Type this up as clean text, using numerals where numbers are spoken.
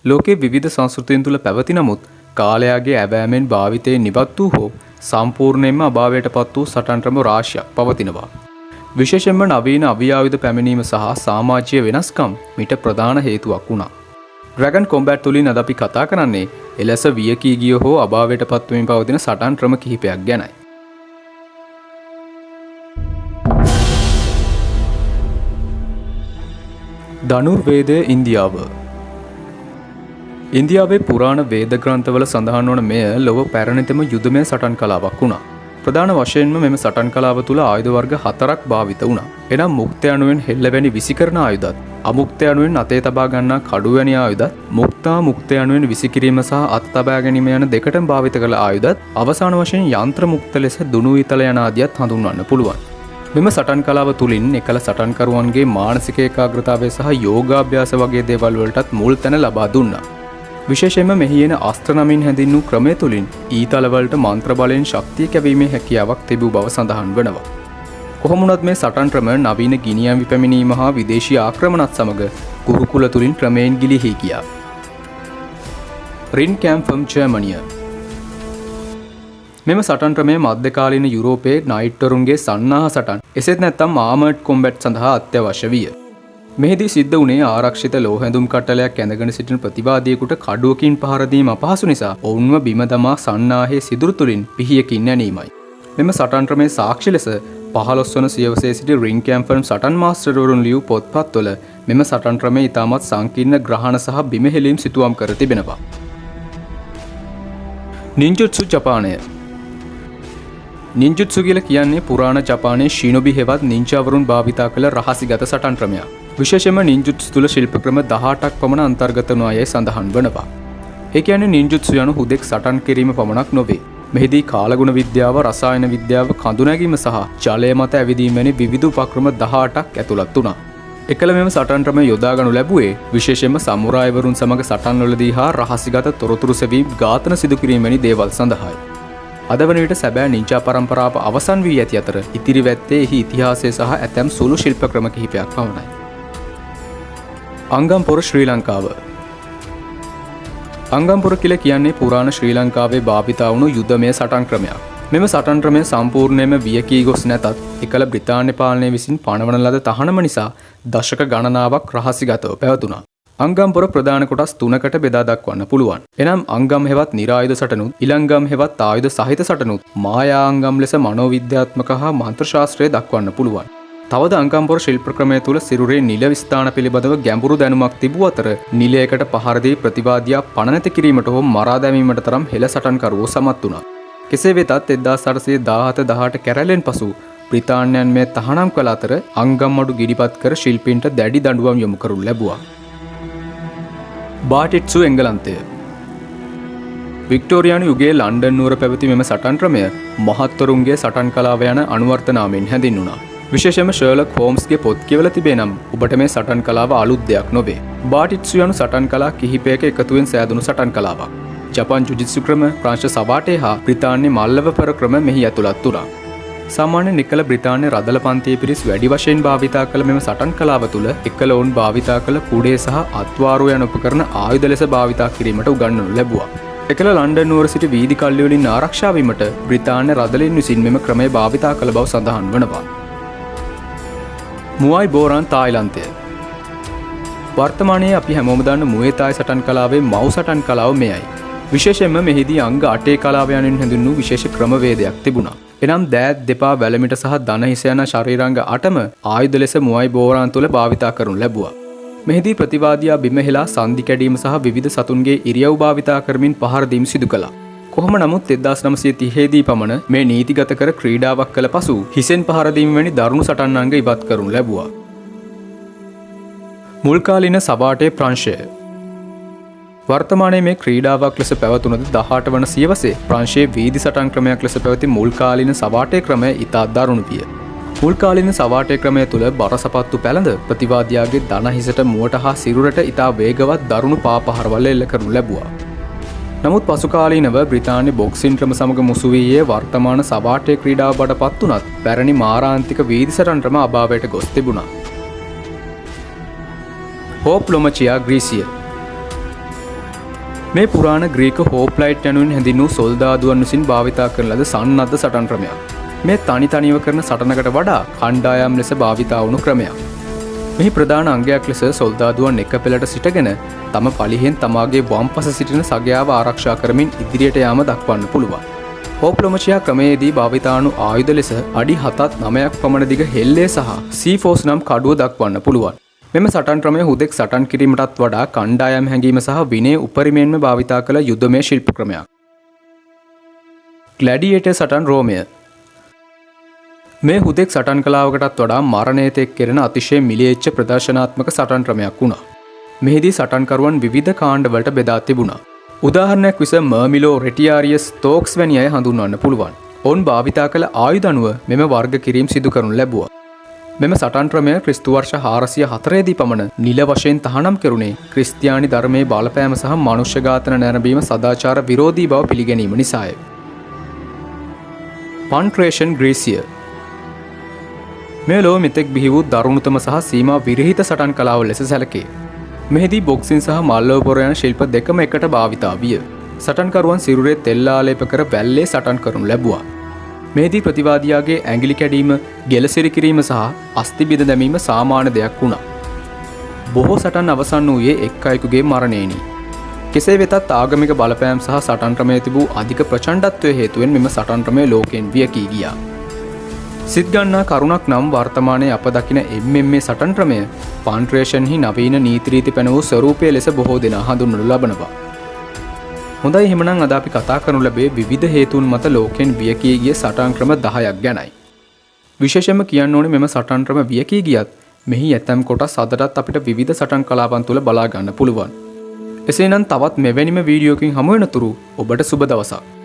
ලෝකයේ විවිධ සංස්කෘතීන් තුළ පැවති නමුත් කාලයාගේ ඇවෑමෙන් භාවිතයෙන් නිවත් වූ හෝ සම්පූර්ණයෙන්ම අභාවයට පත් වූ සටන්ක්‍රම රාශියක් පවතිනවා. විශේෂයෙන්ම නවීන අවියායුධ පැමිණීම සහ සමාජීය වෙනස්කම් මිට ප්‍රධාන හේතුවක් වුණා. ඩ්‍රැගන් කොම්බැට් තුලින් අද අපි කතා කරන්නේ එලෙස වියකී ගිය හෝ අභාවයට පත් වෙමින් පවතින සටන් ක්‍රම කිහිපයක් ගැනයි. ධනුර්වේදය ඉන්දියාව. ඉන්දියාවේ පුරාණ වේද ග්‍රන්ථවල සඳහන් වන මෙය ලොව පැරණිතම යුදමය සටන් කලාවක් වුණා. ප්‍රධාන වශයෙන්ම මෙම සටන් කලාව තුළ ආයුධ වර්ග 4ක් භාවිත වුණා. එනම් මුක්ත යනුවෙන් හෙල්ලවැනි විසිකරන ආයුධත්, අමුක්ත යනුවෙන් අතේ තබා ගන්නා කඩු වැනි ආයුධත්, මුක්තා මුක්ත යනුවෙන් විසිකිරීම සහ අත තබා ගැනීම යන දෙකටම භාවිත කළ ආයුධත්, අවසාන වශයෙන් යන්ත්‍ර මුක්ත ලෙස දුනු ඊතල යන ආදියත් හඳුන්වන්න පුළුවන්. මෙම සටන් කලාව තුළින් එකල සටන්කරුවන්ගේ මානසික ඒකාග්‍රතාවය සහ යෝගාභ්‍යාස වගේ දේවල් වලටත් මුල් තැන ලබා දුන්නා. විශේෂයෙන්ම මෙහි එන අස්ත්‍ර නමින් හැඳින්වූ ක්‍රමය තුළින් ඊතලවලට මන්ත්‍ර බලයෙන් ශක්තිය කැවීමේ හැකියාවක් තිබූ බව සඳහන් වෙනවා. කොහොම වුණත් මේ සටන් ක්‍රම නවීන ගිනියම් විපැමිණීම හා විදේශීය ආක්‍රමණත් සමග ගුරුකුල තුළින් ක්‍රමයෙන් ගිලිහී ගියා. රින් කැම්ප් ෆ්‍රම් ජර්මනිය. මෙම සටන් ක්‍රමය මධ්‍යකාලීන යුරෝපයේ නයිට්වරුන්ගේ සන්නාහ සටන් එසේත් නැත්නම් ආමර්ඩ් කොම්බැට් සඳහා අත්‍යවශ්‍ය විය. මෙහිදී සිද්ධ වුණේ ආරක්ෂිත ලෝහැඳුම් කට්ටලයක් ඇඳගෙන සිටින ප්‍රතිවාදියෙකුට කඩුවකින් පහර දීම අපහසු නිසා ඔවුන්ව බිම දමා සන්නාහයේ සිදුරු තුලින් පිහියකින් නැනීමයි. මෙම සටන් ක්‍රමයේ සාක්ෂි ලෙස 15 වන සියවසේ සිටි රින් කැම්පර්න් සටන් මාස්ටර්වරුන් ලියූ පොත්පත්වල මෙම සටන් ක්‍රමය ඉතාමත් සංකීර්ණ ග්‍රහණ සහ බිම හෙලීම් සිතුවම් කර තිබෙනවා. නින්ජුත්සු ජපානය. නින්ජුත්සු කියලා කියන්නේ පුරාණ ජපානයේ ශිනොබි හෙවත් නින්ජාවරුන් භාවිතා කළ රහසිගත සටන් ක්‍රමයක්. විශේෂයෙන්ම නින්ජුත්සු තුළ ශිල්ප ක්‍රම 18ක් පමණ අන්තර්ගත වන අයයි සඳහන් වනවා. ඒ කියන්නේ නින්ජුත්සු යනු හුදෙක් සටන් කිරීම පමණක් නොවේ. මෙහිදී කාලගුණ විද්‍යාව, රසායන විද්‍යාව, කඳුනැගීම සහ ජලය මත ඇවිදීම වැනි විවිධ උපක්‍රම 18ක් ඇතුළත් වුණා. එකල මෙම සටන් ක්‍රම යොදා ගනු ලැබුවේ විශේෂයෙන්ම සමුරායිවරුන් සමග සටන්වලදී හා රහසිගත තොරතුරු සෙවීම්, ඝාතන සිදු කිරීම වැනි දේවල් සඳහායි. අද වන විට සැබෑ නින්ජා පරම්පරාව අවසන් වී ඇති අතර ඉතිරි වැත්තේ එහි ඉතිහාසය සහ ඇතැම් සුළු ශිල්ප ක්‍රම කිහිපයක් පමණයි. අංගම්පොර ශ්‍රී ලංකාව. අංගම්පොර කියලා කියන්නේ පුරාණ ශ්‍රී ලංකාවේ භාවිතා වුණු යුදමය සටන් ක්‍රමයක්. මෙම සටන් ක්‍රමය සම්පූර්ණයෙන්ම වියකී ගොස් නැතත් එකල බ්‍රිතාන්‍ය පාලනය විසින් පනවන ලද තහනම නිසා දශක ගණනාවක් රහසිගතව පැවතුණා. අංගම්පොර ප්‍රධාන කොටස් 3කට බෙදා දක්වන්න පුළුවන්. එනම් අංගම් හෙවත් නිරායුධ සටනුත්, ඉලංගම් හෙවත් ආයුධ සහිත සටනුත්, මායා අංගම් ලෙස මනෝවිද්‍යාත්මක හා මන්ත්‍ර ශාස්ත්‍රය දක්වන්න පුළුවන්. තවද අංගම්පොර ශිල්ප ක්‍රමය තුළ සිරුරේ නිල විස්ථාන පිළිබඳව ගැඹුරු දැනුමක් තිබූ අතර නිලයකට පහර දී ප්‍රතිවාදියා පණ නැති කිරීමට හෝ මරා දැමීමට තරම් හෙළ සටන්කරුවෝ සමත් වුණා. කෙසේ වෙතත් 1817-18 කැරැලෙන් පසු බ්‍රිතාන්‍යයන් මේ තහනම් කළ අතර අංගම්මඩු ගිනිපත් කර ශිල්පීන්ට දැඩි දඬුවම් යොමු කරනු ලැබුවා. බාටිට්සු එංගලන්තය. වික්ටෝරියානු යුගයේ ලන්ඩන් නුවර පැවති මෙම සටන් ක්‍රමය මහත්වරුන්ගේ සටන් කලාව යන අනුවර්ත නාමයෙන් හැඳින්වුණා. විශේෂයෙන්ම ෂර්ලොක් හෝම්ස්ගේ පොත් කියවලා තිබේ නම් ඔබට මේ සටන් කලාව අලුත් දෙයක් නොවේ. බාටිට්සු යනු සටන් කලා කිහිපයක එකතුවෙන් සෑදුණු සටන් කලාවක්. ජපාන් ජුජිත්සු ක්‍රම, ප්‍රංශ සවාටේ හා බ්‍රිතාන්‍ය මල්ලව පෙර ක්‍රම මෙහි ඇතුළත් වුණා. සාමාන්‍යයෙන් එකල බ්‍රිතාන්‍ය රදල පන්තියේ පිරිස් වැඩි වශයෙන් භාවිතා කළ මෙම සටන් කලාව තුළ එකල ඔවුන් භාවිතා කළ කුඩේ සහ අත්වාරුව යන උපකරණ ආයුධ ලෙස භාවිතා කිරීමට උගන්වනු ලැබුවා. එකල ලන්ඩන් නුවර සිට වීදි කල්ලි වලින් ආරක්ෂා වීමට බ්‍රිතාන්‍ය රදලින් විසින් මෙම ක්‍රමය භාවිතා කළ බව සඳහන් වනවා. මුවයි බෝරන් තායිලන්තය. වර්තමානයේ අපි හැමෝම දන්න මුවේ තායි සටන් කලාවේ මව් සටන් කලාව මෙයයි. විශේෂයෙන්ම මෙහිදී අංග 8 කලාව යනුවෙන් හැඳින්වූ විශේෂ ක්‍රමවේදයක් තිබුණා. එනම් දෑත්, දෙපා, වැලමිට සහ දන හිස යන ශරීරාංග 8ම ආයුධ ලෙස මුවයි බෝරන් තුළ භාවිතා කරනු ලැබුවා. මෙහිදී ප්‍රතිවාදියා බිම හෙලා සන්ධි කැඩීම සහ විවිධ සතුන්ගේ ඉරියව් භාවිතා කරමින් පහර දීම සිදු කළා. කොහොම නමුත් 1930 දී පමණ මේ නීතිගත කර ක්‍රීඩාවක් කළ පසු හිසෙන් පහර දීම වැනි දරුණු සටන් අංග ඉවත් කරනු ලැබුවා. මුල්කාලීන සවාටේ ප්‍රංශය. වර්තමානයේ මේ ක්‍රීඩාවක් ලෙස පැවතුනද 18 වන සියවසේ ප්‍රංශයේ වීදි සටන් ක්‍රමයක් ලෙස පැවති මුල්කාලීන සවාටේ ක්‍රමය ඉතා දරුණු විය. මුල්කාලීන සවාටේ ක්‍රමය තුළ බරසපත්තු පැළඳ ප්‍රතිවාදියාගේ දන හිසට මුවට හා සිරුරට ඉතා වේගවත් දරුණු පාපහරවල් එල්ල කරනු ලැබුවා. නමුත් පසුකාලීනව බ්‍රිතාන්‍ය බොක්සින් ක්‍රම සමග මුසු වී වර්තමාන සවාටේ ක්‍රීඩාව බවට පත් වුණත් පැරණි මාරාන්තික වීදි සටන් ක්‍රම අභාවයට ගොස් තිබුණා. හෝප් ලොමචියා ග්‍රීසිය. මේ පුරාණ ග්‍රීක හෝප්ලයිට් යනුවෙන් හැඳින්වූ සොල්දාදුවන් විසින් භාවිතා කරන ලද සන්නද්ධ සටන් ක්‍රමයක්. මේ තනිව කරන සටනකට වඩා කණ්ඩායම් ලෙස භාවිතා වුණු ක්‍රමයක්. මෙහි ප්‍රධාන අංගයක් ලෙස සොල්දාදුවන් එක පෙළට සිටගෙන තම පලිහෙන් තමාගේ වම්පස සිටින සගයාව ආරක්ෂා කරමින් ඉදිරියට යාම දක්වන්න පුළුවන්. හෝප්ලොමචියා ක්‍රමයේදී භාවිතානු ආයුධ ලෙස අඩි 7-9ක් පමණ දිග හෙල්ලේ සහ C4 නම් කඩුව දක්වන්න පුළුවන්. මෙම සටන් ක්‍රමය හුදෙක් සටන් කිරීමටත් වඩා කණ්ඩායම් හැඟීම සහ විනය උපරිමයෙන්ම භාවිතා කළ යුද්ධමය ශිල්ප ක්‍රමයක්. ග්ලැඩියේටර් සටන් රෝමය. මේ හුදෙක් සටන් කලාවකටත් වඩා මරණයට එක් කෙරෙන අතිශය මිලියච්ච ප්‍රදර්ශනාත්මක සටන් ක්‍රමයක් වුණා. මෙහිදී සටන්කරුවන් විවිධ කාණ්ඩවලට බෙදා තිබුණා. උදාහරණයක් විස මර්මිලෝ රෙටියාරියස් තෝක්ස් වැනි අය හඳුන්වන්න පුළුවන්. ඔවුන් භාවිතා කළ ආයුධ අනුව මෙම වර්ග කිරීම් සිදු කරනු ලැබුවා. මෙම සටන් ක්‍රමය ක්‍රිස්තු වර්ෂ 404 දී පමණ නිල වශයෙන් තහනම් කෙරුණේ ක්‍රිස්තියානි ධර්මයේ බලපෑම සහ මනුෂ්‍ය ඝාතන නැරඹීම සදාචාර විරෝධී බව පිළිගැනීම නිසාය. පන්ට්‍රේෂන් ග්‍රීසිය. මේ ලොව මෙතෙක් බිහි වූ දරුණුතම සහ සීමා විරහිත සටන් කලාව ලෙස සැලකේ. මෙහිදී බොක්සින් සහ මල්ලව පොර යන ශිල්ප දෙකම එකට භාවිතා විය. සටන්කරුවන් සිරුරේ තෙල් ආලේප කර වැල්ලේ සටන් කරනු ලැබුවා. මෙහිදී ප්‍රතිවාදියාගේ ඇඟිලි කැඩීම, ගෙලසිරි කිරීම සහ අස්ථි බිඳ දැමීම සාමාන්‍ය දෙයක් වුණා. බොහෝ සටන් අවසන් වූයේ එක් අයෙකුගේ මරණයෙනි. කෙසේ වෙතත් ආගමික බලපෑම් සහ සටන් ක්‍රමයේ තිබූ අධික ප්‍රචණ්ඩත්වය හේතුවෙන් මෙම සටන් ක්‍රමය ලෝකයෙන් වියකී ගියා. සිත් ගන්නා කරුණක් නම් වර්තමානයේ අප දකින MMA සටන් ක්‍රමය පන්ට්‍රේෂන්හි නවීන නීති රීති පැන වූ ස්වරූපය ලෙස බොහෝ දෙනා හඳුන්වනු ලබනවා. හොඳයි, එහෙමනම් අද අපි කතා කරනු ලැබේ විවිධ හේතුන් මත ලෝකෙන් වියකී ගිය සටන් ක්‍රම 10ක් ගැනයි. විශේෂයෙන්ම කියන්න ඕනේ මෙම සටන් ක්‍රම වියකී ගියත් මෙහි ඇතැම් කොටස් අදටත් අපිට විවිධ සටන් කලාපන් තුළ බලා ගන්න පුළුවන්. එසේනම් තවත් මෙවැනිම වීඩියෝකින් හමු වෙනතුරු ඔබට සුබ දවසක්.